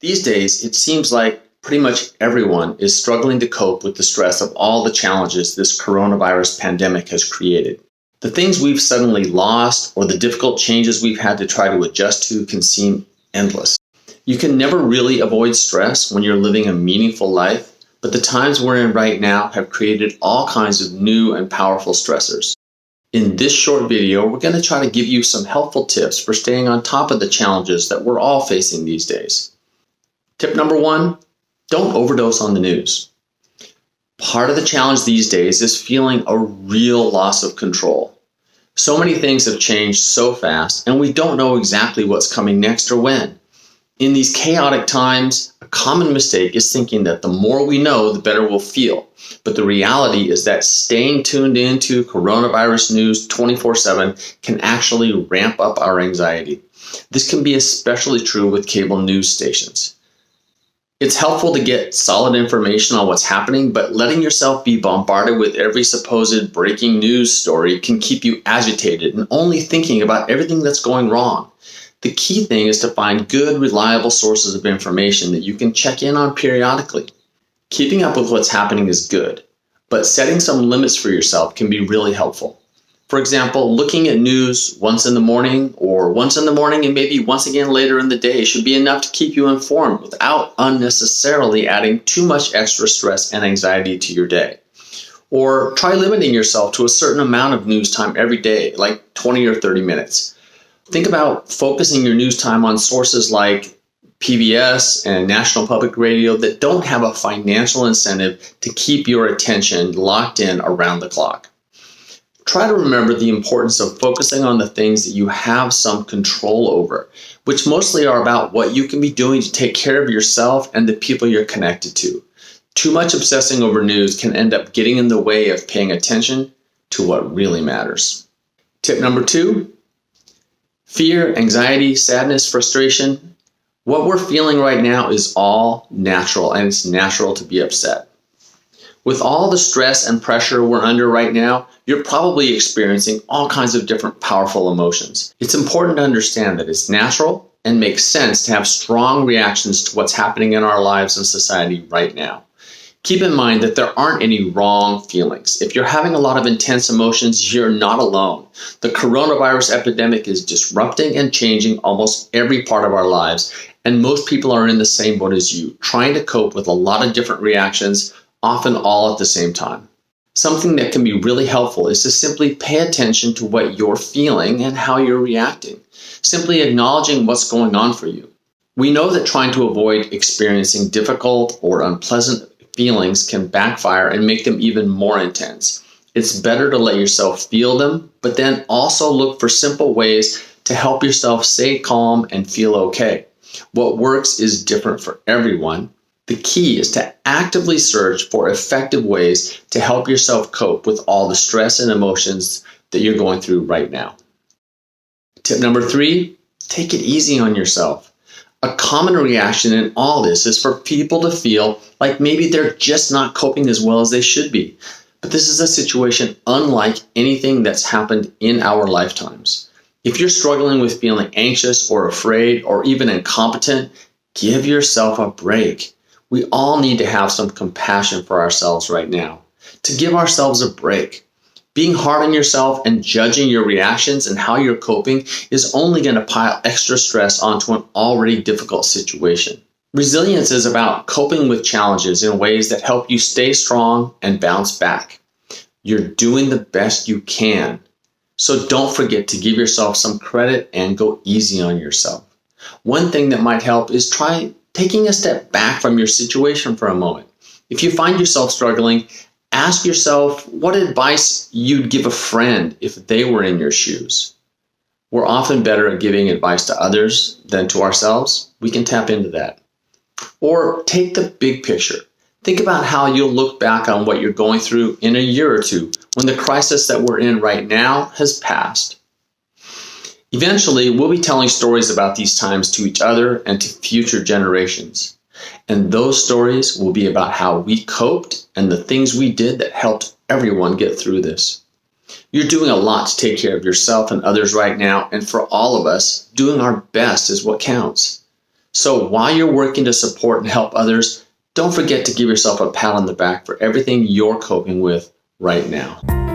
These days, it seems like pretty much everyone is struggling to cope with the stress of all the challenges this coronavirus pandemic has created. The things we've suddenly lost or the difficult changes we've had to try to adjust to can seem endless. You can never really avoid stress when you're living a meaningful life, but the times we're in right now have created all kinds of new and powerful stressors. In this short video, we're going to try to give you some helpful tips for staying on top of the challenges that we're all facing these days. Tip number 1, don't overdose on the news. Part of the challenge these days is feeling a real loss of control. So many things have changed so fast, and we don't know exactly what's coming next or when. In these chaotic times, a common mistake is thinking that the more we know, the better we'll feel. But the reality is that staying tuned into coronavirus news 24/7 can actually ramp up our anxiety. This can be especially true with cable news stations. It's helpful to get solid information on what's happening, but letting yourself be bombarded with every supposed breaking news story can keep you agitated and only thinking about everything that's going wrong. The key thing is to find good, reliable sources of information that you can check in on periodically. Keeping up with what's happening is good, but setting some limits for yourself can be really helpful. For example, looking at news once in the morning and maybe once again later in the day should be enough to keep you informed without unnecessarily adding too much extra stress and anxiety to your day. Or try limiting yourself to a certain amount of news time every day, like 20 or 30 minutes. Think about focusing your news time on sources like PBS and National Public Radio that don't have a financial incentive to keep your attention locked in around the clock. Try to remember the importance of focusing on the things that you have some control over, which mostly are about what you can be doing to take care of yourself and the people you're connected to. Too much obsessing over news can end up getting in the way of paying attention to what really matters. Tip number 2, fear, anxiety, sadness, frustration. What we're feeling right now is all natural, and it's natural to be upset. With all the stress and pressure we're under right now, you're probably experiencing all kinds of different powerful emotions. It's important to understand that it's natural and makes sense to have strong reactions to what's happening in our lives and society right now. Keep in mind that there aren't any wrong feelings. If you're having a lot of intense emotions, you're not alone. The coronavirus epidemic is disrupting and changing almost every part of our lives, and most people are in the same boat as you, trying to cope with a lot of different reactions, often all at the same time. Something that can be really helpful is to simply pay attention to what you're feeling and how you're reacting, simply acknowledging what's going on for you. We know that trying to avoid experiencing difficult or unpleasant feelings can backfire and make them even more intense. It's better to let yourself feel them, but then also look for simple ways to help yourself stay calm and feel okay. What works is different for everyone. The key is to actively search for effective ways to help yourself cope with all the stress and emotions that you're going through right now. Tip number 3, take it easy on yourself. A common reaction in all this is for people to feel like maybe they're just not coping as well as they should be. But this is a situation unlike anything that's happened in our lifetimes. If you're struggling with feeling anxious or afraid or even incompetent, give yourself a break. We all need to have some compassion for ourselves right now, to give ourselves a break. Being hard on yourself and judging your reactions and how you're coping is only going to pile extra stress onto an already difficult situation. Resilience is about coping with challenges in ways that help you stay strong and bounce back. You're doing the best you can, so don't forget to give yourself some credit and go easy on yourself. One thing that might help is try taking a step back from your situation for a moment. If you find yourself struggling, ask yourself what advice you'd give a friend if they were in your shoes. We're often better at giving advice to others than to ourselves. We can tap into that. Or take the big picture. Think about how you'll look back on what you're going through in a year or two when the crisis that we're in right now has passed. Eventually, we'll be telling stories about these times to each other and to future generations. And those stories will be about how we coped and the things we did that helped everyone get through this. You're doing a lot to take care of yourself and others right now, and for all of us, doing our best is what counts. So while you're working to support and help others, don't forget to give yourself a pat on the back for everything you're coping with right now.